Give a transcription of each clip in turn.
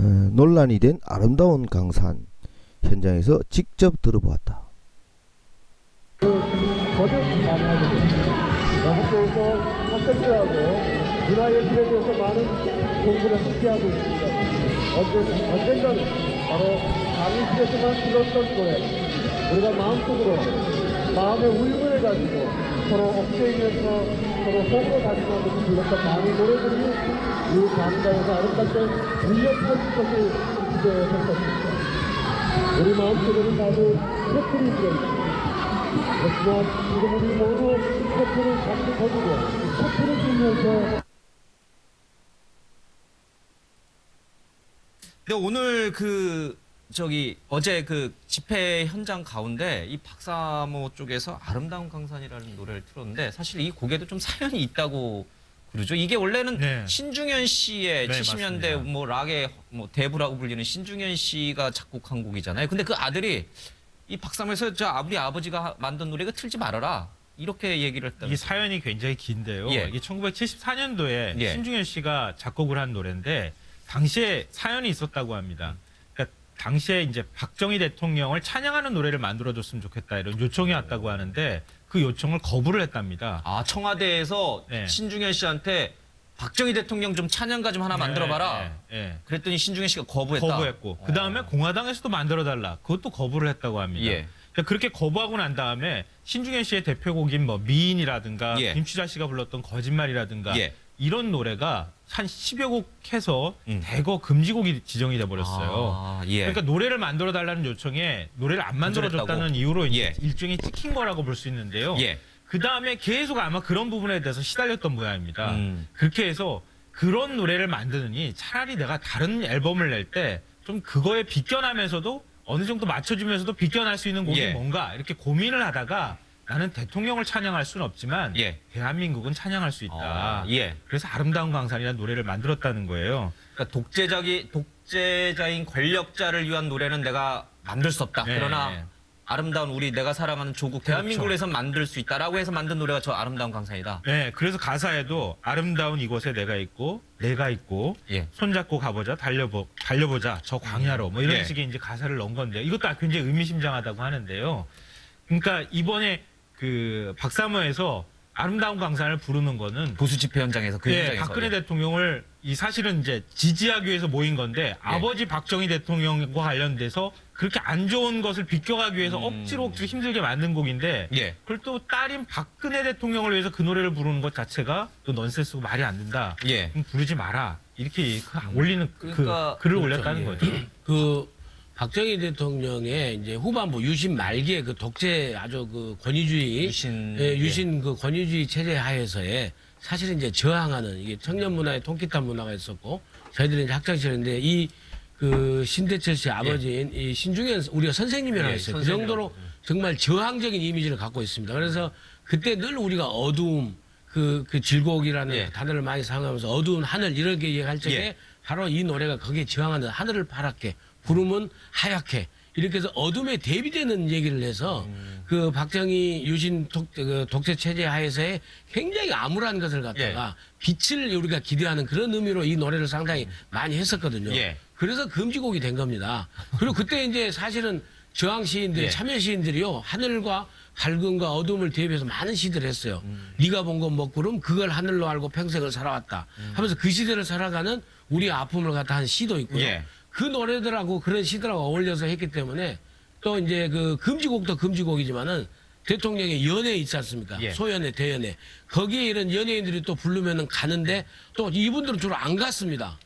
논란이 된 아름다운 강산 현장에서 직접 들어보았다. 거듭 강화됩니다. 학교에서 학생들하고 문화예술에 대해서 많은 공부를 함께하고 있습니다. 언젠가는 바로 강의실에서만 들었던 노래, 우리가 마음속으로 마음의 울분을 가지고 서로 억제하면서 서로 호흡을 가지고 불렀던 많은 노래들이 이 강가에서 아름답게 울려퍼질 것을 기대할 것입니다. 우리 마음속에는 다들 커플이 들어있습니다. 그렇지만 지금 우리 모두 커플을 같이 거두고 커플을 들면서 근데 오늘 어제 그 집회 현장 가운데 이 박사모 쪽에서 아름다운 강산이라는 노래를 틀었는데 사실 이 곡에도 좀 사연이 있다고 그러죠. 이게 원래는 네. 신중현 씨의 네, 70년대 맞습니다. 뭐 락의 뭐 대부라고 불리는 신중현 씨가 작곡한 곡이잖아요. 근데 그 아들이 이 박사모에서 우리 아버지가 만든 노래가 틀지 말아라 이렇게 얘기를 했다. 이 사연이 굉장히 긴데요. 예. 이게 1974년도에 예. 신중현 씨가 작곡을 한 노래인데 당시에 사연이 있었다고 합니다. 그러니까 당시에 이제 박정희 대통령을 찬양하는 노래를 만들어줬으면 좋겠다 이런 요청이 왔다고 하는데 그 요청을 거부를 했답니다. 아, 청와대에서 네. 신중현 씨한테 박정희 대통령 좀 찬양가 좀 하나 만들어봐라. 예. 그랬더니 신중현 씨가 거부했다. 거부했고 그 다음에 공화당에서도 만들어달라. 그것도 거부를 했다고 합니다. 예. 그러니까 그렇게 거부하고 난 다음에 신중현 씨의 대표곡인 뭐 미인이라든가 예. 김추자 씨가 불렀던 거짓말이라든가 예. 이런 노래가 한 10여 곡 해서 음. 대거 금지곡이 지정이 돼 버렸어요. 아, 예. 그러니까 노래를 만들어 달라는 요청에 노래를 안 만들어 줬다는 이유로 이제 예. 일종의 찍힌 거라고 볼 수 있는데요. 예. 그 다음에 계속 아마 그런 부분에 대해서 시달렸던 모양입니다. 그렇게 해서 그런 노래를 만드느니 차라리 내가 다른 앨범을 낼 때 좀 그거에 비껴나면서도 어느 정도 맞춰주면서도 비껴날 수 있는 곡이 예. 뭔가 이렇게 고민을 하다가 나는 대통령을 찬양할 수는 없지만 예. 대한민국은 찬양할 수 있다. 예. 그래서 아름다운 강산이라는 노래를 만들었다는 거예요. 그러니까 독재자인 권력자를 위한 노래는 내가 만들 수 없다. 네. 그러나 아름다운 우리 내가 사랑하는 조국 대한민국을 해서 만들 수 있다라고 해서 만든 노래가 저 아름다운 강산이다. 네, 그래서 가사에도 아름다운 이곳에 내가 있고 예. 손잡고 가보자 달려보자 저 광야로 뭐 이런 예. 식의 이제 가사를 넣은 건데 이것도 굉장히 의미심장하다고 하는데요. 그러니까 이번에 그 박사모에서 아름다운 강산을 부르는 거는 보수 집회 현장에서 그 예, 현장에서 박근혜 대통령을 사실은 이제 지지하기 위해서 모인 건데 아버지 박정희 대통령과 관련돼서 그렇게 안 좋은 것을 비껴가기 위해서 억지로 힘들게 만든 곡인데 예. 그걸 또 딸인 박근혜 대통령을 위해서 그 노래를 부르는 것 자체가 또 넌센스고 말이 안 된다. 예. 그럼 부르지 마라. 이렇게 올리는 그러니까 그 글을 그렇죠. 올렸다는 예. 거죠. 그 박정희 대통령의 이제 후반부 유신 말기에 그 독재 아주 그 권위주의 유신 그 권위주의 체제 하에서의 사실은 이제 저항하는 이게 청년 문화의 통기타 문화가 있었고 저희들은 이제 학창 시절인데 이 그 신대철 씨 아버지인 이 신중현 우리가 선생님이라고 했어요. 그 정도로 정말 저항적인 이미지를 갖고 있습니다. 그래서 그때 늘 우리가 어두움 그 질곡이라는 예. 단어를 많이 사용하면서 어두운 하늘 이렇게 얘기할 적에 예. 바로 이 노래가 거기에 저항하는 하늘을 파랗게 구름은 하얗게 이렇게 해서 어둠에 대비되는 얘기를 해서 그 박정희 유신 독재 체제 하에서의 굉장히 암울한 것을 갖다가 빛을 우리가 기대하는 그런 의미로 이 노래를 상당히 많이 했었거든요. 예. 그래서 금지곡이 된 겁니다. 그리고 그때 이제 사실은 저항 시인들, 예. 참여 시인들이요 하늘과 밝음과 어둠을 대비해서 많은 시들을 했어요. 네가 본 건 먹구름 그걸 하늘로 알고 평생을 살아왔다 하면서 그 시대를 살아가는 우리의 아픔을 갖다 한 시도 있고요. 예. 그 노래들하고 그런 시들하고 어울려서 했기 때문에 또 이제 그 금지곡도 금지곡이지만은 대통령의 연회 있지 않습니까? 예. 소연회, 대연회. 거기에 이런 연예인들이 또 부르면은 가는데 또 이분들은 주로 안 갔습니다.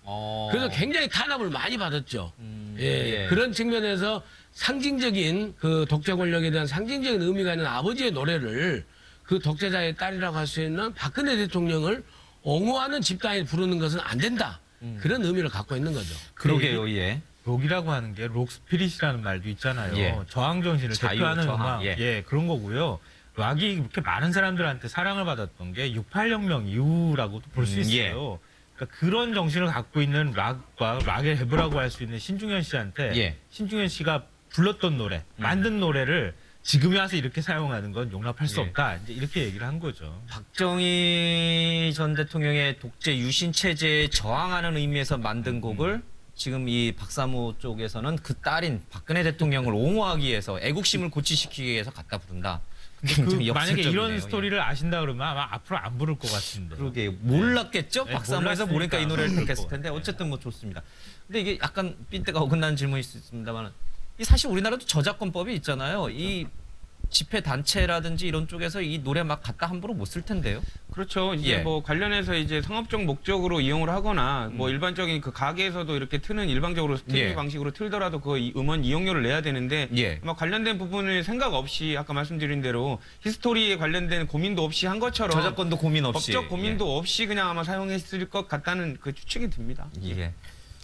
그래서 굉장히 탄압을 많이 받았죠. 예. 예. 그런 측면에서 상징적인 그 독재 권력에 대한 상징적인 의미가 있는 아버지의 노래를 그 독재자의 딸이라고 할 수 있는 박근혜 대통령을 옹호하는 집단이 부르는 것은 안 된다. 그런 의미를 갖고 있는 거죠. 그러게요. 예. 록이라고 하는 게 록스피릿이라는 말도 있잖아요. 예. 저항 정신을 자유, 대표하는 저항, 음악. 예. 예, 그런 거고요. 락이 이렇게 많은 사람들한테 사랑을 받았던 게 68혁명 이후라고도 볼 수 있어요. 그러니까 그런 정신을 갖고 있는 락과 락의 해부라고 할 수 있는 신중현 씨한테 예. 신중현 씨가 불렀던 노래, 만든 노래를 지금에 와서 이렇게 사용하는 건 용납할 수 예. 없다. 이제 이렇게 얘기를 한 거죠. 박정희 전 대통령의 독재 유신 체제에 저항하는 의미에서 만든 곡을 지금 이 박사모 쪽에서는 그 딸인 박근혜 대통령을 옹호하기 위해서 애국심을 고취시키기 위해서 갖다 부른다. 굉장히 만약에 역설적이네요. 이런 스토리를 아신다 그러면 아마 앞으로 안 부를 것 같은데. 그러게 몰랐겠죠? 네, 박사모에서 모르니까 이 노래를 몰랐으니까. 택했을 텐데 어쨌든 뭐 좋습니다. 근데 이게 약간 삔대가 어긋나는 질문일 수 있습니다만 이 사실 우리나라도 저작권법이 있잖아요. 이 집회 단체라든지 이런 쪽에서 이 노래 막 갖다 함부로 못 쓸 텐데요. 그렇죠. 이제 예. 뭐 관련해서 이제 상업적 목적으로 이용을 하거나 뭐 일반적인 그 가게에서도 이렇게 트는 일방적으로 TV 예. 방식으로 틀더라도 그 음원 이용료를 내야 되는데 예. 아마 관련된 부분을 생각 없이 아까 말씀드린 대로 히스토리에 관련된 고민도 없이 한 것처럼 저작권도 고민 없이 법적 고민도 없이 그냥 아마 사용했을 것 같다는 그 추측이 듭니다. 예.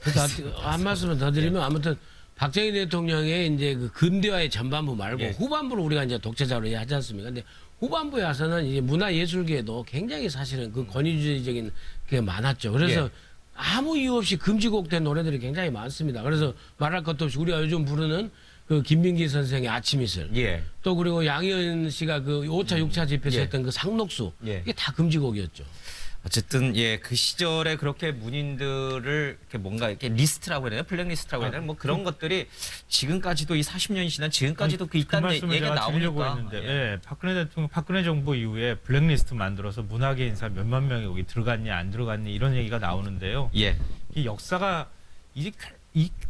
그래서 한 말씀을 더 드리면 아무튼 박정희 대통령의 이제 그 근대화의 전반부 말고 예. 후반부를 우리가 이제 독재자로 하지 않습니까? 근데 후반부에 와서는 이제 문화예술계에도 굉장히 사실은 그 권위주의적인 게 많았죠. 그래서 예. 아무 이유 없이 금지곡된 노래들이 굉장히 많습니다. 그래서 말할 것도 없이 우리가 요즘 부르는 그 김민기 선생의 아침 이슬. 예. 또 그리고 양희은 씨가 그 5차, 6차 집회에서 예. 했던 그 상록수. 예. 이게 다 금지곡이었죠. 어쨌든 그 시절에 그렇게 문인들을 이렇게 뭔가 이렇게 리스트라고 해야 되나 블랙리스트라고 해야 되나 뭐 그런 것들이 지금까지도 이 40년이 지난 지금까지도 그 그 있다는 말씀을 얘기가 제가 드리려고 나오니까. 했는데 예, 박근혜 정부 이후에 블랙리스트 만들어서 문화계 인사 몇만 명이 여기 들어갔냐 안 들어갔냐 이런 얘기가 나오는데요. 예. 이 역사가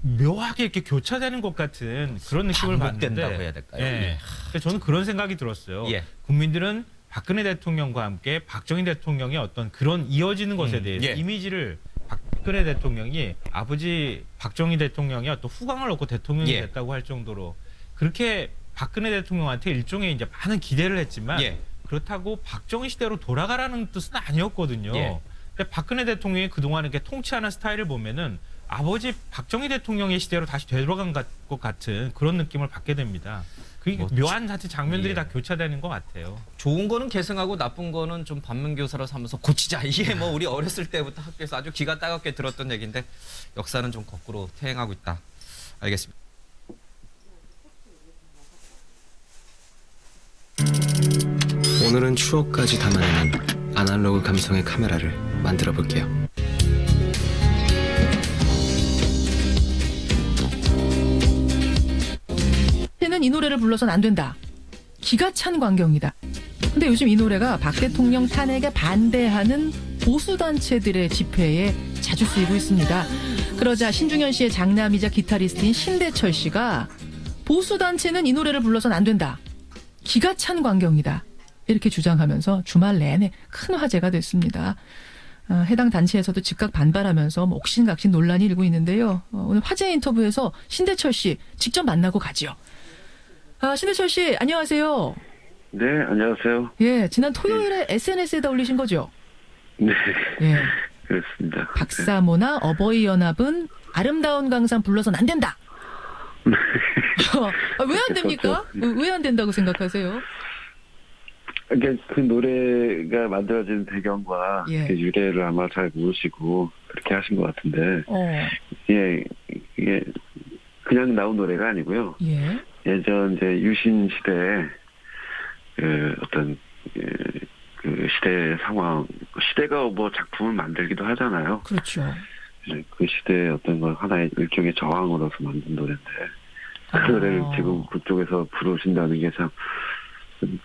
묘하게 이렇게 교차되는 것 같은 그런 느낌을 반복된다고 받는데 해야 될까요? 예. 예. 근데 저는 그런 생각이 들었어요. 예. 국민들은 박근혜 대통령과 함께 박정희 대통령의 어떤 그런 이어지는 것에 대해서 예. 이미지를 박근혜 대통령이 아버지 박정희 대통령이 어떤 후광을 얻고 대통령이 예. 됐다고 할 정도로 그렇게 박근혜 대통령한테 일종의 이제 많은 기대를 했지만 예. 그렇다고 박정희 시대로 돌아가라는 뜻은 아니었거든요. 예. 근데 박근혜 대통령이 그동안 이렇게 통치하는 스타일을 보면은 아버지 박정희 대통령의 시대로 다시 되돌아간 것 같은 그런 느낌을 받게 됩니다. 그게 뭐, 묘한 하여튼 장면들이 예. 다 교차되는 것 같아요. 좋은 거는 계승하고 나쁜 거는 좀 반면교사로 삼아서 고치자. 이게 뭐 우리 어렸을 때부터 학교에서 아주 기가 따갑게 들었던 얘기인데 역사는 좀 거꾸로 퇴행하고 있다. 알겠습니다. 오늘은 추억까지 담아내는 아날로그 감성의 카메라를 만들어 볼게요. 때는 이 노래를 불러서는 안 된다. 기가 찬 광경이다. 근데 요즘 이 노래가 박 대통령 탄핵에 반대하는 보수단체들의 집회에 자주 쓰이고 있습니다. 그러자 신중현 씨의 장남이자 기타리스트인 신대철 씨가 보수단체는 이 노래를 불러서는 안 된다. 기가 찬 광경이다. 이렇게 주장하면서 주말 내내 큰 화제가 됐습니다. 해당 단체에서도 즉각 반발하면서 옥신각신 논란이 일고 있는데요. 오늘 화제 인터뷰에서 신대철 씨 직접 만나고 가지요. 신대철 씨 안녕하세요. 네, 안녕하세요. 예, 지난 토요일에 SNS에다 올리신 거죠? 네, 예. 그렇습니다. 박사모나 어버이 연합은 아름다운 강산 불러선 안 된다. 왜 안 됩니까? 왜 안 된다고 생각하세요? 그러니까 그 노래가 만들어진 배경과 예. 그 유래를 아마 잘 모르시고 그렇게 하신 것 같은데, 예, 이게 그냥 나온 노래가 아니고요. 예. 예전 이제 유신 시대에 그 어떤 그 시대의 상황, 시대가 뭐 작품을 만들기도 하잖아요. 그렇죠. 그 시대의 어떤 걸 하나의 일종의 저항으로서 만든 노래인데 그 노래를 지금 그쪽에서 부르신다는 게 참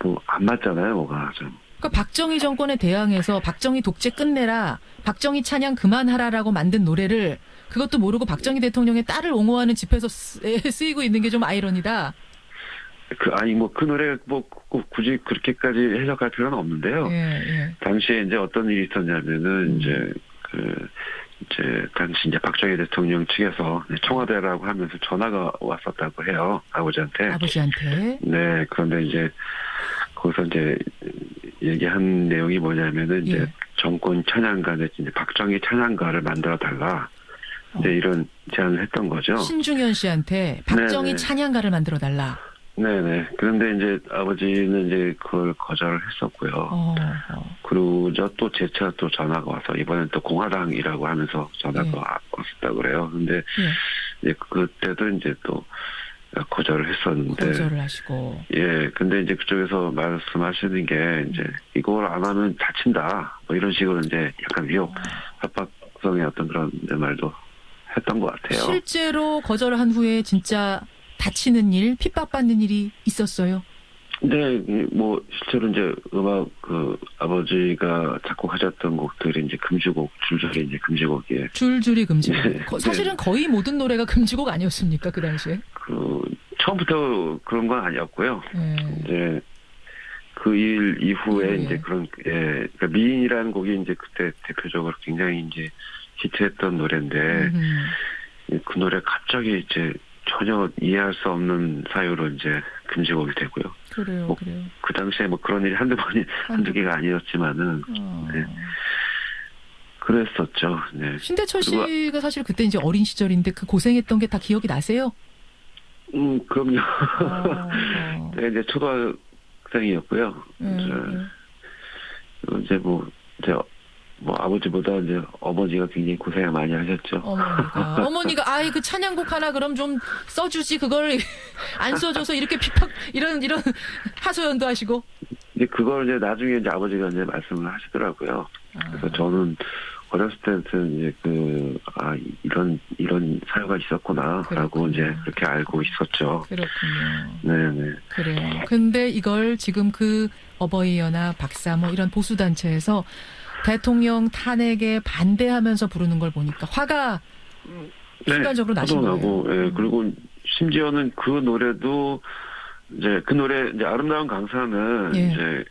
뭐 안 맞잖아요, 뭐가 좀. 그러니까 박정희 정권에 대항해서 박정희 독재 끝내라, 박정희 찬양 그만하라라고 만든 노래를 그것도 모르고 박정희 대통령의 딸을 옹호하는 집회에서 쓰이고 있는 게 좀 아이러니다. 아니 뭐 그 노래가 뭐 꼭 굳이 그렇게까지 해석할 필요는 없는데요. 예. 당시에 이제 어떤 일이 있었냐면은 이제 당시 이제 박정희 대통령 측에서 청와대라고 하면서 전화가 왔었다고 해요, 아버지한테. 아버지한테. 네, 그런데 이제 거기서 이제 얘기한 내용이 뭐냐면은 이제 예. 정권 찬양가 내지 이제 박정희 찬양가를 만들어 달라. 이제 이런 제안을 했던 거죠. 신중현 씨한테 박정희 네네. 찬양가를 만들어 달라. 네네. 그런데 이제 아버지는 이제 그걸 거절을 했었고요. 그러자 또 재차 또 전화가 와서 이번엔 또 공화당이라고 하면서 전화가 왔었다고 그래요. 근데 이제 그때도 이제 또 거절을 했었는데. 거절을 하시고. 예. 근데 이제 그쪽에서 말씀하시는 게 이제 이걸 안 하면 다친다. 뭐 이런 식으로 이제 약간 위협, 압박성의 어떤 그런 말도 했던 것 같아요. 실제로 거절한 후에 진짜 다치는 일, 핍박받는 일이 있었어요. 네, 뭐 실제로 이제 음악 아버지가 작곡하셨던 곡들이 이제 금지곡 줄줄이 이제 금지곡이에요. 줄줄이 금지곡. 네. 사실은 거의 모든 노래가 금지곡 아니었습니까 그 당시에? 처음부터 그런 건 아니었고요. 네. 이제 그 일 이후에 예. 이제 그러니까 미인이라는 곡이 이제 그때 대표적으로 굉장히 이제 히트했던 노래인데 그 노래 갑자기 이제 전혀 이해할 수 없는 사유로 이제 금지곡이 되고요. 그래요, 그래요. 그 당시에 뭐 그런 일이 한두 개가 아니었지만은 네. 그랬었죠. 네. 신대철 그리고- 씨가 사실 그때 이제 어린 시절인데 그 고생했던 게 다 기억이 나세요? 그럼요. 어. 제가 이제 초등학생이었고요. 이제 뭐 아버지보다 이제 어머니가 굉장히 고생을 많이 하셨죠. 어머니가 아이 그 찬양곡 하나 그럼 좀 써주지 그걸 안 써줘서 이렇게 핍박 이런 하소연도 하시고. 이제 그걸 이제 나중에 이제 아버지가 이제 말씀을 하시더라고요. 그래서 저는 어렸을 때부터 이제 이런 사유가 있었구나라고 그렇군요. 이제 그렇게 알고 있었죠. 그렇군요. 네네. 그래요. 근데 이걸 지금 그 어버이 연합 박사모 이런 보수 단체에서 대통령 탄핵에 반대하면서 부르는 걸 보니까 화가 순간적으로 나신 거예요. 나고, 예, 그리고 심지어는 그 노래도 이제 그 노래 이제 아름다운 강산은 예. 이제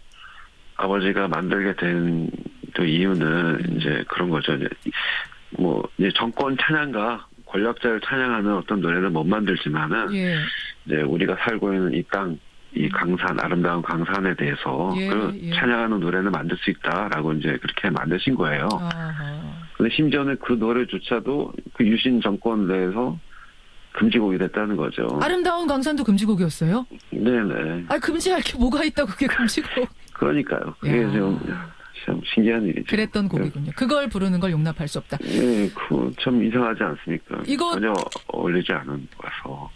아버지가 만들게 된 또 이유는 이제 그런 거죠. 이제 정권 찬양가 권력자를 찬양하는 어떤 노래는 못 만들지만은 예. 이제 우리가 살고 있는 이 땅, 이 강산, 아름다운 강산에 대해서 예, 그 예. 찬양하는 노래는 만들 수 있다라고 이제 그렇게 만드신 거예요. 아하. 근데 심지어는 그 노래조차도 그 유신 정권 내에서 금지곡이 됐다는 거죠. 아름다운 강산도 금지곡이었어요? 네네. 아 금지할 게 뭐가 있다고 그게 금지곡. 그러니까요. 그게 야. 참 신기한 일이죠. 그랬던 곡이군요. 그걸 부르는 걸 용납할 수 없다. 네, 참 이상하지 않습니까? 이거- 전혀 어울리지 않은 거라서.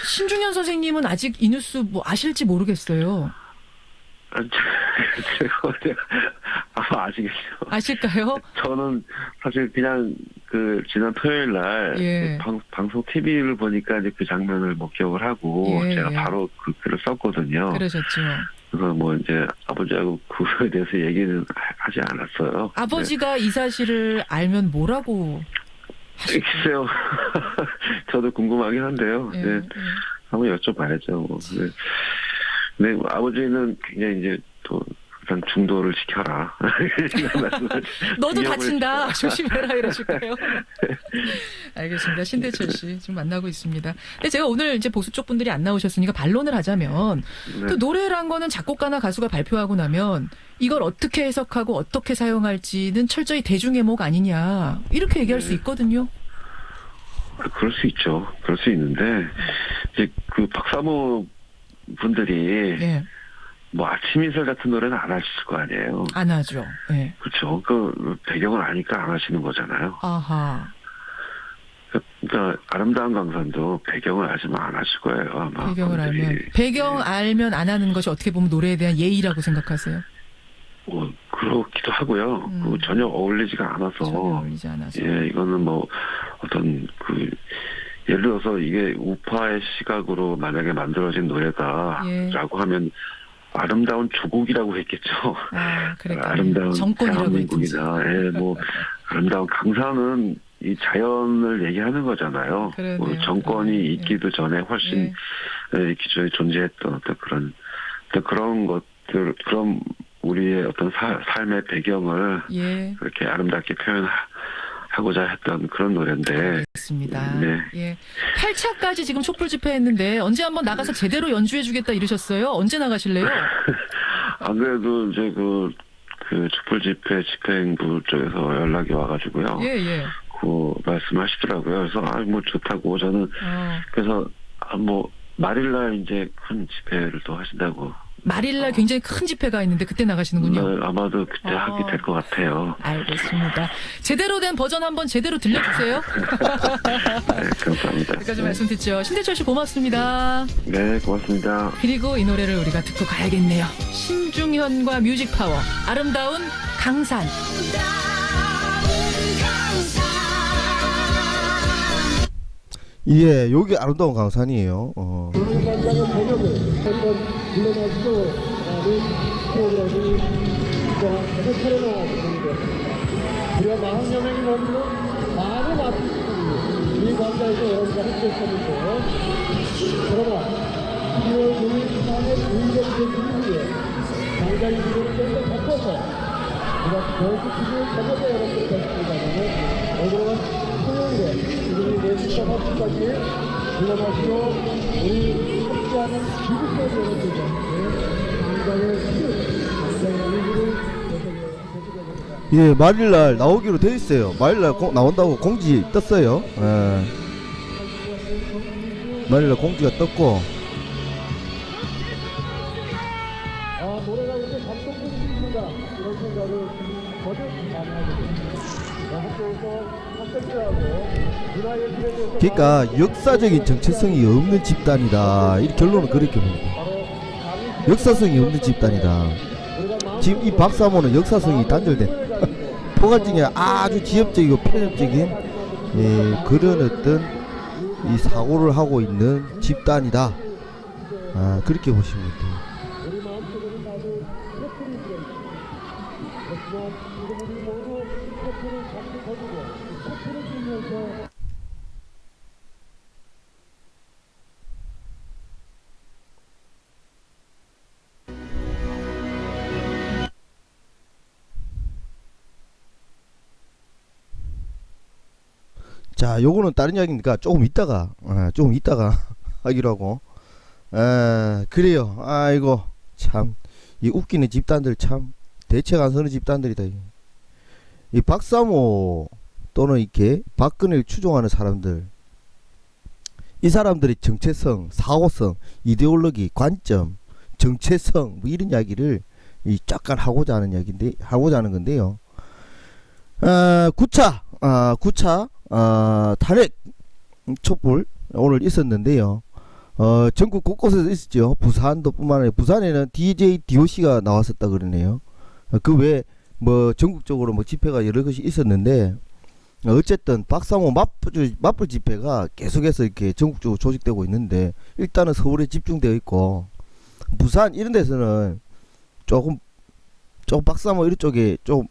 신중현 선생님은 아직 이 뉴스 뭐 아실지 모르겠어요. 제가 아마 아시겠죠. 아실까요? 저는 사실 그냥 그 지난 토요일 날 예. 방송 TV를 보니까 이제 그 장면을 목격을 하고 예, 제가 예. 바로 그 글을 썼거든요. 그러셨죠. 그래서 뭐 이제 아버지하고 그거에 대해서 얘기는 하지 않았어요. 아버지가 이 사실을 알면 뭐라고 네. 글쎄요. 저도 궁금하긴 한데요. 예, 네. 예. 한번 여쭤봐야죠. 뭐. 네. 네, 아버지는 굉장히 이제 또 항상 중도를 지켜라. 이런 말씀을 너도 위협을 다친다. 조심해라 이러실까요? 알겠습니다. 신대철 씨 지금 만나고 있습니다. 근데 제가 오늘 이제 보수 쪽 분들이 안 나오셨으니까 반론을 하자면 네. 또 노래란 거는 작곡가나 가수가 발표하고 나면 이걸 어떻게 해석하고 어떻게 사용할지는 철저히 대중의 목 아니냐 이렇게 얘기할 수 있거든요. 그럴 수 있죠. 그럴 수 있는데 이제 그 박사모 분들이 예, 뭐 아침 인사 같은 노래는 안 하실 거 아니에요. 안 하죠. 예. 그렇죠. 그 배경을 아니까 안 하시는 거잖아요. 아하. 그러니까 아름다운 강산도 배경을 알지만 안 하실 거예요. 아마 배경을 분들이. 알면 배경 알면 안 하는 것이 어떻게 보면 노래에 대한 예의라고 생각하세요? 뭐 그렇기도 하고요. 그 전혀 어울리지가 않아서. 전혀 어울리지 않아서. 예, 이거는 뭐 어떤 그 예를 들어서 이게 우파의 시각으로 만약에 만들어진 노래다라고 예. 하면 아름다운 조국이라고 했겠죠. 아, 그러니까 아름다운 정권이라고 했든지. 대한민국이나 예, 뭐 아름다운 강산은 이 자연을 얘기하는 거잖아요. 그러네요. 뭐 정권이 예. 있기도 전에 훨씬 기존에 존재했던 어떤 그런 것들 그런 우리의 어떤 삶의 배경을 예. 그렇게 아름답게 표현하고자 했던 그런 노래인데 알겠습니다. 네. 예. 8차까지 지금 촛불 집회했는데 언제 한번 나가서 제대로 연주해주겠다 이러셨어요? 언제 나가실래요? 안 그래도 이제 그 촛불 집회 집행부 쪽에서 연락이 와가지고요. 예, 예. 그 말씀하시더라고요. 그래서 뭐 좋다고 저는 그래서 뭐 말일날 이제 큰 집회를 또 하신다고. 말일날 굉장히 큰 집회가 있는데 그때 나가시는군요. 네, 아마도 그때 하게 될 것 같아요. 알겠습니다. 제대로 된 버전 한번 제대로 들려주세요. 네, 감사합니다. 여기까지 말씀 듣죠. 신대철 씨 고맙습니다. 네, 고맙습니다. 그리고 이 노래를 우리가 듣고 가야겠네요. 신중현과 뮤직 파워 아름다운 강산. 아름다운 강산 예, 여기 아름다운 강산이에요. 우리가 40여 명이 넘는 많은 아티스트들이 이 광장에서 여러분과 함께 했었는데, 그러나 2월 6일 밤에 주인공이 되기 위해 광장의 기준을 좀더 바꿔서 우리가 결국 기준을 전혀서 여러분들 했습니다만, 오늘은 토요일에 우리 4시간 합주까지 불러마시고 우리 함께하는 기부까지 여러분들과 광장의 기준, 광장의 의미를 예, 말일날 나오기로 돼 있어요. 말일날 나온다고 공지 떴어요. 예. 말일날 공지가 떴고. 노래가 이렇게 감동적입니다. 이런 생각을 거듭 많이 하게 됩니다. 학교에서 학생들하고 문화의 틀에 대해서 그러니까 역사적인 정체성이 없는 집단이다. 이 결론은 그렇게 봅니다. 역사성이 없는 집단이다. 지금 이 박사모는 역사성이 단절된 포괄적인 아주 지엽적이고 편협적인 그런 어떤 이 사고를 하고 있는 집단이다. 그렇게 보시면 돼요. 우리 마음속에는 나도 커플이 들어있습니다. 그렇지만 지금 우리 모두 커플을 같이 가지고 커플을 들면서 자, 요거는 다른 이야기니까 조금 이따가 하기로 하고. 그래요. 아이고 참 이 웃기는 집단들 참 대책 안 서는 집단들이다. 이 박사모 또는 이렇게 박근혜를 추종하는 사람들, 이 사람들의 정체성, 사고성, 이데올로기, 관점, 정체성 뭐 이런 이야기를 약간 하고자 하는 건데요. 9차 탄핵 촛불 오늘 있었는데요. 전국 곳곳에서 있었죠. 부산도 뿐만 아니라 부산에는 DJ DOC가 나왔었다 그러네요. 그 외에 뭐 전국적으로 뭐 집회가 여러 것이 있었는데, 어쨌든 박사모 맞불 집회가 계속해서 이렇게 전국적으로 조직되고 있는데, 일단은 서울에 집중되어 있고 부산 이런 데서는 조금 박사모 이런 쪽에 좀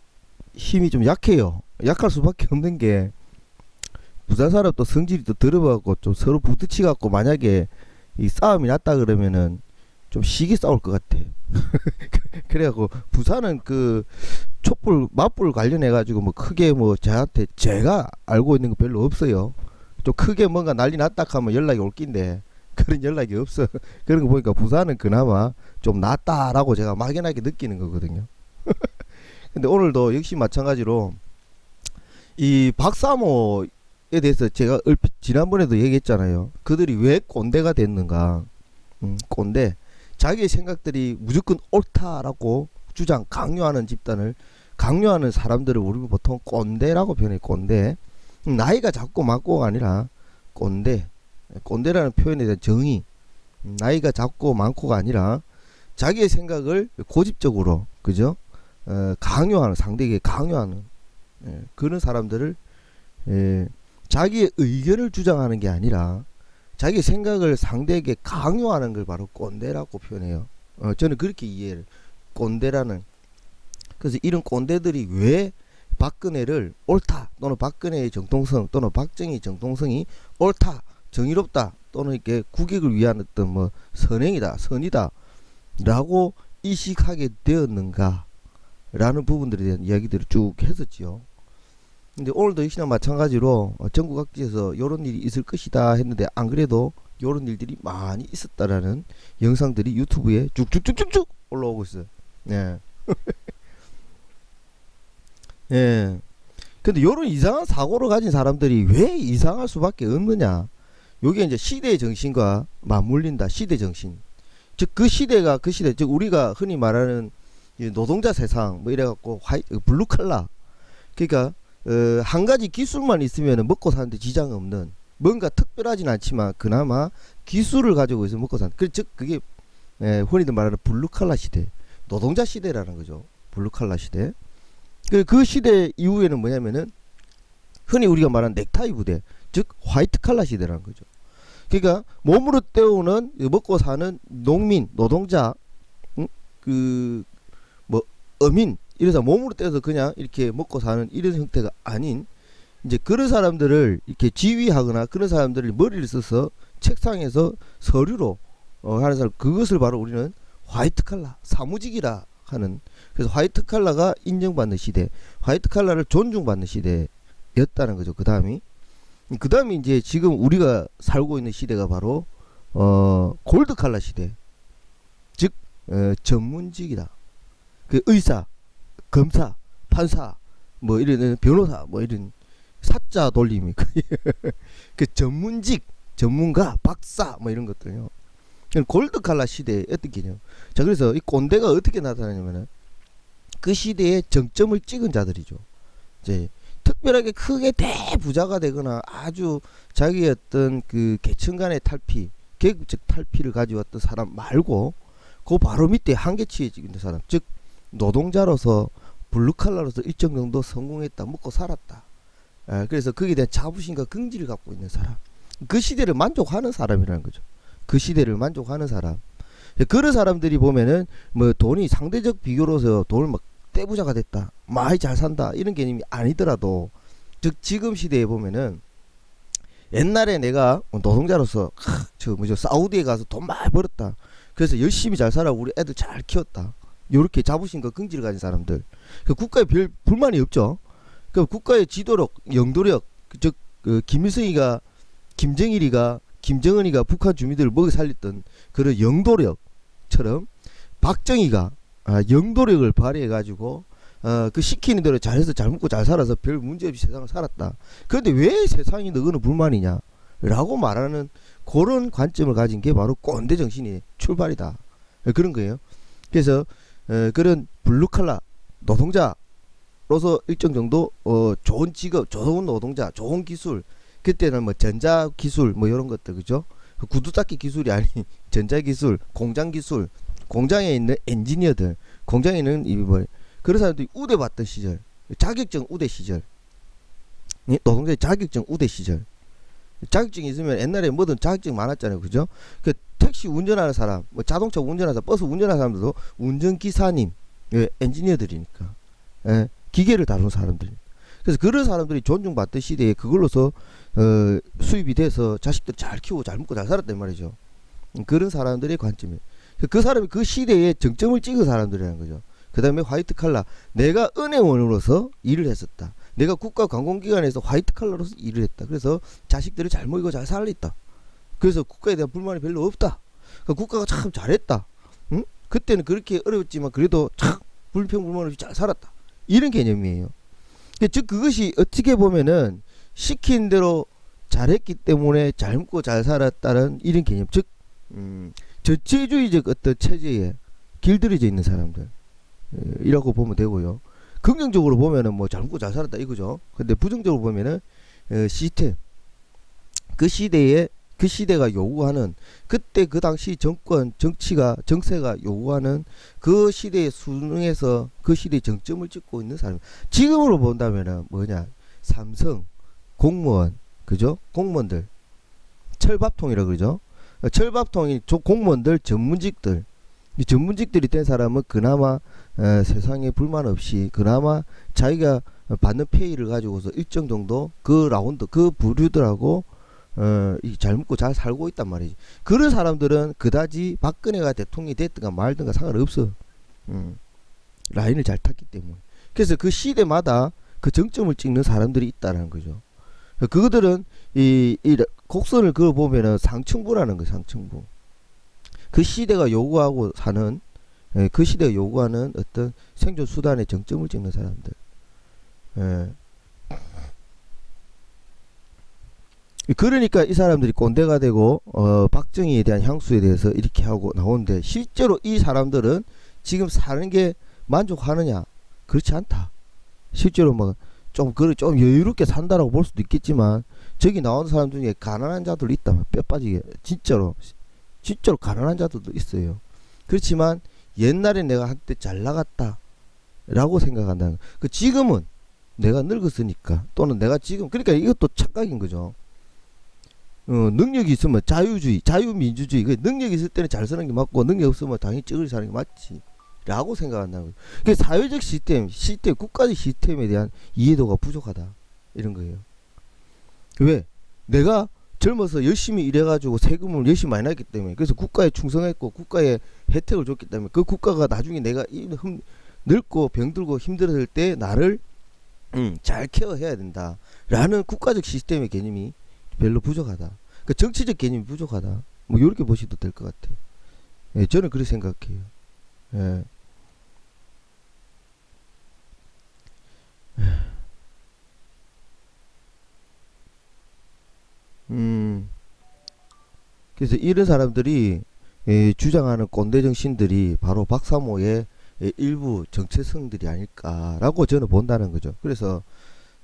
힘이 좀 약해요. 약할 수밖에 없는 게, 부산 사람 또 성질이 또 더러워갖고 좀 서로 부딪히갖고 만약에 이 싸움이 났다 그러면은 좀 시기 싸울 것 같아. 그래갖고 부산은 그 촛불 맞불 관련해가지고 뭐 크게 뭐 저한테 제가 알고 있는 거 별로 없어요. 좀 크게 뭔가 난리 났다 하면 연락이 올 낀데 그런 연락이 없어. 그런 거 보니까 부산은 그나마 좀 낫다라고 제가 막연하게 느끼는 거거든요. 근데 오늘도 역시 마찬가지로 이 박사모에 대해서 제가 얼핏 지난번에도 얘기했잖아요. 그들이 왜 꼰대가 됐는가. 꼰대. 자기의 생각들이 무조건 옳다라고 주장 강요하는 집단을, 강요하는 사람들을 우리가 보통 꼰대라고 표현해. 꼰대. 나이가 작고 많고가 아니라 꼰대. 꼰대라는 표현에 대한 정의. 나이가 작고 많고가 아니라 자기의 생각을 고집적으로, 그죠? 강요하는, 상대에게 강요하는 그런 사람들을 자기의 의견을 주장하는 게 아니라 자기 생각을 상대에게 강요하는 걸 바로 꼰대라고 표현해요. 저는 그렇게 이해를, 꼰대라는. 그래서 이런 꼰대들이 왜 박근혜를 옳다, 또는 박근혜의 정통성, 또는 박정희 정통성이 옳다, 정의롭다, 또는 이렇게 국익을 위한 어떤 뭐 선행이다, 선이다 라고 인식하게 되었는가 라는 부분들에 대한 이야기들을 쭉 했었지요. 근데 오늘도 역시나 마찬가지로 전국 각지에서 이런 일이 있을 것이다 했는데, 안 그래도 이런 일들이 많이 있었다라는 영상들이 유튜브에 쭉쭉쭉쭉쭉 올라오고 있어요. 네. 예. 근데 이런 이상한 사고를 가진 사람들이 왜 이상할 수밖에 없느냐. 요게 이제 시대의 정신과 맞물린다. 시대 정신. 즉 그 시대가 그 시대, 즉 우리가 흔히 말하는 노동자 세상 뭐 이래갖고 블루 칼라. 그러니까 한 가지 기술만 있으면 먹고 사는데 지장 없는, 뭔가 특별하진 않지만 그나마 기술을 가지고 있으면 먹고 사는, 즉 그게 흔히들 말하는 블루칼라 시대, 노동자 시대라는 거죠. 블루칼라 시대. 그 시대 이후에는 뭐냐면은 흔히 우리가 말하는 넥타이 부대, 즉 화이트 칼라 시대라는 거죠. 그러니까 몸으로 때우는 먹고 사는 농민, 노동자, 그 뭐 어민 이래서 몸으로 떼서 그냥 이렇게 먹고 사는 이런 형태가 아닌 이제 그런 사람들을 이렇게 지휘하거나 그런 사람들을 머리를 써서 책상에서 서류로 하는 사람, 그것을 바로 우리는 화이트 칼라, 사무직이라 하는, 그래서 화이트 칼라가 인정받는 시대, 화이트 칼라를 존중받는 시대였다는 거죠. 그 다음이 이제 지금 우리가 살고 있는 시대가 바로 골드 칼라 시대, 즉 전문직이다. 그 의사, 검사, 판사, 뭐 이런 변호사, 뭐 이런 사자 돌림이 그 전문직, 전문가, 박사 뭐 이런 것들요. 골드 칼라 시대의 어떤 개념. 자, 그래서 이 꼰대가 어떻게 나타나냐면은 그 시대의 정점을 찍은 자들이죠. 이제 특별하게 크게 대부자가 되거나 아주 자기의 어떤 그 계층 간의 탈피, 계급적 탈피를 가져왔던 사람 말고 그 바로 밑에 한계치에 있는 사람, 즉 노동자로서 블루칼라로서 일정 정도 성공했다, 먹고 살았다. 그래서 거기에 대한 자부심과 긍지를 갖고 있는 사람, 그 시대를 만족하는 사람이라는 거죠. 그 시대를 만족하는 사람. 그런 사람들이 보면은 뭐 돈이 상대적 비교로서 돈을 막 떼부자가 됐다, 많이 잘 산다 이런 개념이 아니더라도, 즉 지금 시대에 보면은 옛날에 내가 노동자로서 저 사우디에 가서 돈 많이 벌었다, 그래서 열심히 잘 살아 우리 애들 잘 키웠다, 요렇게 자부심과 긍지를 가진 사람들, 그 국가에 별 불만이 없죠. 그 국가의 지도력, 영도력, 즉 김일성이가, 김정일이가, 김정은이가 북한 주민들을 먹여 살렸던 그런 영도력처럼 박정희가 영도력을 발휘해 가지고 그 시키는 대로 잘해서 잘 먹고 잘 살아서 별 문제 없이 세상을 살았다. 그런데 왜 세상이 너는 불만이냐 라고 말하는 그런 관점을 가진 게 바로 꼰대 정신의 출발이다, 그런 거예요. 그래서 그런 블루칼라 노동자로서 일정 정도 좋은 직업, 좋은 노동자, 좋은 기술, 그때는 뭐 전자기술 뭐 이런 것들, 그죠? 구두 닦기 기술이 아닌 전자기술, 공장기술, 공장에 있는 엔지니어들, 공장에 있는 뭐 그런 사람들이 우대받던 시절, 자격증 우대 시절, 노동자의 자격증 우대 시절. 자격증이 있으면 옛날에 뭐든 자격증 많았잖아요, 그죠? 그 택시 운전하는 사람, 뭐 자동차 운전하는 사람, 버스 운전하는 사람들도 운전기사님, 엔지니어들이니까, 기계를 다루는 사람들. 그래서 그런 사람들이 존중받던 시대에 그걸로서 수입이 돼서 자식들 잘 키우고 잘 먹고 잘 살았단 말이죠. 그런 사람들의 관점이에요. 그 사람이 그 시대에 정점을 찍은 사람들이라는 거죠. 그 다음에 화이트 칼라, 내가 은행원으로서 일을 했었다, 내가 국가 관공기관에서 화이트 칼라로서 일을 했다, 그래서 자식들을 잘 먹이고 잘 살렸다, 그래서 국가에 대한 불만이 별로 없다, 그러니까 국가가 참 잘했다, 응? 그때는 그렇게 어려웠지만 그래도 참 불평불만 없이 잘 살았다, 이런 개념이에요. 즉 그것이 어떻게 보면은 시킨 대로 잘했기 때문에 잘 먹고 잘 살았다는 이런 개념, 즉 전체주의적 어떤 체제에 길들여져 있는 사람들 이라고 보면 되고요. 긍정적으로 보면은 뭐 잘 먹고 잘 살았다 이거죠. 근데 부정적으로 보면은 시스템, 그 시대가 요구하는, 그때 그 당시 정권, 정치가, 정세가 요구하는 그 시대의 수능에서 그 시대의 정점을 찍고 있는 사람. 지금으로 본다면은 뭐냐, 삼성, 공무원, 그죠? 공무원들, 철밥통이라 그러죠. 철밥통이 공무원들, 전문직들, 이 전문직들이 된 사람은 그나마 세상에 불만 없이 그나마 자기가 받는 페이를 가지고서 일정 정도 그 라운드, 그 부류들하고 잘 먹고 잘 살고 있단 말이지. 그런 사람들은 그다지 박근혜가 대통령이 됐든가 말든가 상관없어. 라인을 잘 탔기 때문에. 그래서 그 시대마다 그 정점을 찍는 사람들이 있다는 거죠. 그들은 이 곡선을 그어 보면은 상층부라는 거예요. 상층부. 그 시대가 요구하고 사는, 그 시대가 요구하는 어떤 생존 수단의 정점을 찍는 사람들. 그러니까 이 사람들이 꼰대가 되고 박정희에 대한 향수에 대해서 이렇게 하고 나오는데, 실제로 이 사람들은 지금 사는 게 만족하느냐? 그렇지 않다. 실제로 막 좀 여유롭게 산다라고 볼 수도 있겠지만, 저기 나오는 사람 중에 가난한 자들도 있다. 뼈 빠지게 진짜로 가난한 자들도 있어요. 그렇지만 옛날에 내가 한때 잘 나갔다라고 생각한다는 거. 그 지금은 내가 늙었으니까, 또는 내가 지금, 그러니까 이것도 착각인 거죠. 능력이 있으면 자유주의, 자유민주주의. 그 능력이 있을 때는 잘 사는 게 맞고 능력 없으면 당연히 찌그리 사는 게 맞지. 라고 생각한다는 거죠. 그 사회적 시스템, 국가적 시스템에 대한 이해도가 부족하다. 이런 거예요. 왜? 내가 젊어서 열심히 일해가지고 세금을 열심히 많이 냈기 때문에, 그래서 국가에 충성했고 국가에 혜택을 줬기 때문에 그 국가가 나중에 내가 늙고 병들고 힘들어질 때 나를 잘 케어해야 된다 라는 국가적 시스템의 개념이 별로 부족하다. 그 정치적 개념이 부족하다. 뭐 이렇게 보셔도 될 것 같아요. 예, 저는 그렇게 생각해요. 예. 그래서 이런 사람들이 주장하는 꼰대 정신들이 바로 박사모의 일부 정체성들이 아닐까라고 저는 본다는 거죠. 그래서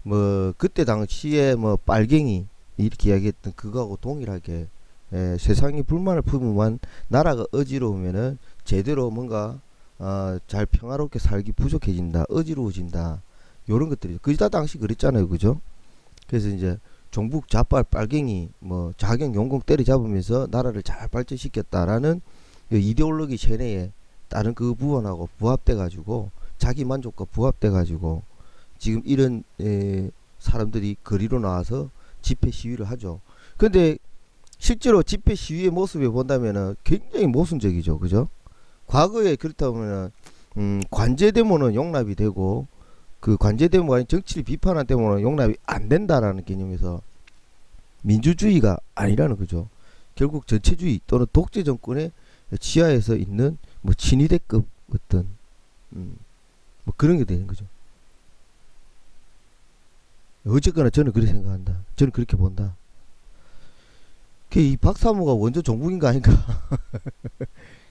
뭐 그때 당시에 뭐 빨갱이 이렇게 이야기했던 그거하고 동일하게 세상이 불만을 품으면 나라가 어지러우면은 제대로 뭔가 잘 평화롭게 살기 부족해진다, 어지러워진다, 요런 것들이 그다 당시 그랬잖아요, 그죠? 그래서 이제 종북 좌빨 빨갱이 뭐 자경 용공 때려잡으면서 나라를 잘 발전시켰다라는 이데올로기 세뇌에 다른 그 부분하고 부합돼 가지고 자기 만족과 부합돼 가지고 지금 이런 사람들이 거리로 나와서 집회 시위를 하죠. 근데 실제로 집회 시위의 모습을 본다면은 굉장히 모순적이죠, 그죠? 과거에 그렇다면은 관제 데모는 용납이 되고 그 관제 데모가 아닌 정치를 비판한 데모는 용납이 안 된다라는 개념에서 민주주의가 아니라는 거죠. 결국 전체주의 또는 독재 정권의 지하에서 있는 뭐 친위대급 어떤 뭐 그런 게 되는 거죠. 어쨌거나 저는 그렇게 생각한다. 저는 그렇게 본다. 이 박사모가 원조 종북인가 아닌가?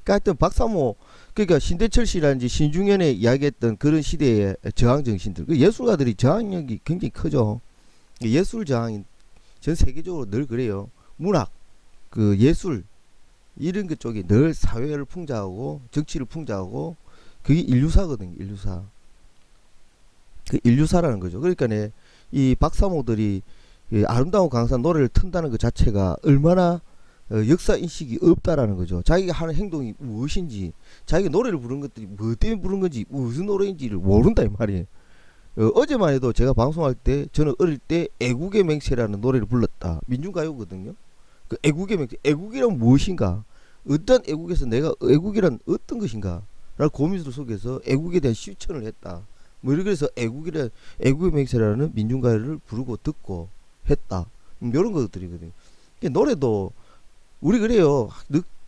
그러니까 하여튼 박사모, 그러니까 신대철 씨라든지 신중현의 이야기했던 그런 시대의 저항 정신들, 그 예술가들이 저항력이 굉장히 크죠. 예술 저항이 전 세계적으로 늘 그래요. 문학, 그 예술 이런 것 쪽이 늘 사회를 풍자하고 정치를 풍자하고 그게 인류사거든요. 인류사. 그 인류사라는 거죠. 그러니까 이 박사모들이 이 아름다운 강산 노래를 튼다는 것 자체가 얼마나 역사 인식이 없다라는 거죠. 자기가 하는 행동이 무엇인지, 자기가 노래를 부른 것들이 뭐 때문에 부른 건지, 무슨 노래인지를 모른다 이 말이에요. 어제만 해도 제가 방송할 때 저는 어릴 때 애국의 맹세라는 노래를 불렀다. 민중가요거든요. 그 애국의 맹세, 애국이란 무엇인가? 어떤 애국에서 내가 애국이란 어떤 것인가? 라는 고민들 속에서 애국에 대한 실천을 했다. 뭐 이렇게 해서 애국의 맹세라는 민중가요를 부르고 듣고 했다. 이런 것들이거든요. 노래도 우리 그래요.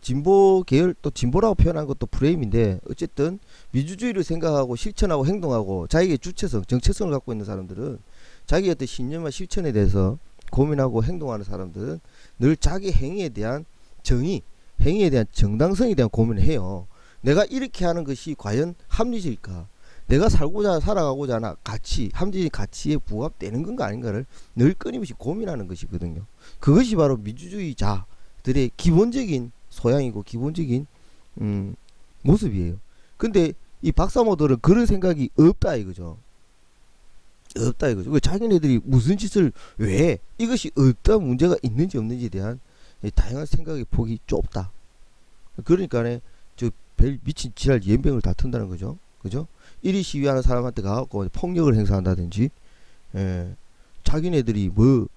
진보 계열 또 진보라고 표현한 것도 프레임인데 어쨌든 민주주의를 생각하고 실천하고 행동하고 자기의 주체성, 정체성을 갖고 있는 사람들은 자기의 어떤 신념과 실천에 대해서 고민하고 행동하는 사람들은 늘 자기 행위에 대한 정의, 행위에 대한 정당성에 대한 고민을 해요. 내가 이렇게 하는 것이 과연 합리적일까? 내가 살아가고자 하는 가치, 합리적인 가치에 부합되는 건가 아닌가를 늘 끊임없이 고민하는 것이거든요. 그것이 바로 민주주의자들의 기본적인 소양이고 기본적인 모습이에요. 근데 이 박사모들은 그런 생각이 없다 이거죠. 없다 이거죠. 자기네들이 무슨 짓을 왜 이것이 어떤 문제가 있는지 없는지에 대한 다양한 생각의 폭이 좁다. 그러니까 저 미친 지랄 연병을 다툰다는 거죠. 그죠? 1위 시위하는 사람한테 가갖고 폭력을 행사한다든지, 자기네들이 물론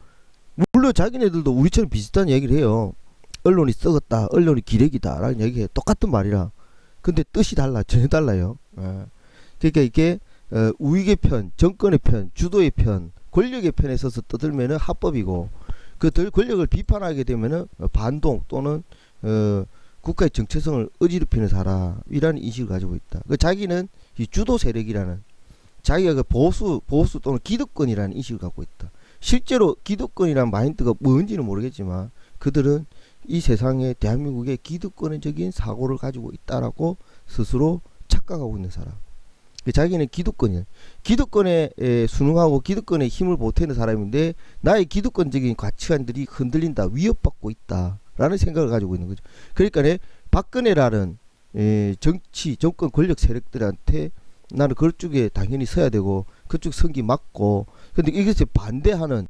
자기네들도 우리처럼 비슷한 얘기를 해요. 언론이 썩었다, 언론이 기레기다 라는 얘기해. 똑같은 말이라. 근데 뜻이 달라, 전혀 달라요. 그러니까 이게 우익의 편, 정권의 편, 주도의 편, 권력의 편에 서서 떠들면은 합법이고, 그 권력을 비판하게 되면은 반동 또는 국가의 정체성을 어지럽히는 사람이라는 인식을 가지고 있다. 자기는 이 주도 세력이라는, 자기가 그 보수 또는 기득권이라는 인식을 갖고 있다. 실제로 기득권이라는 마인드가 뭔지는 모르겠지만 그들은 이 세상에 대한민국의 기득권적인 사고를 가지고 있다라고 스스로 착각하고 있는 사람. 자기는 기득권에 순응하고 기득권에 힘을 보태는 사람인데 나의 기득권적인 가치관들이 흔들린다, 위협받고 있다라는 생각을 가지고 있는 거죠. 그러니까 박근혜라는 정치, 정권, 권력 세력들한테 나는 그쪽에 당연히 서야 되고 그쪽 선기 맞고, 근데 이것에 반대하는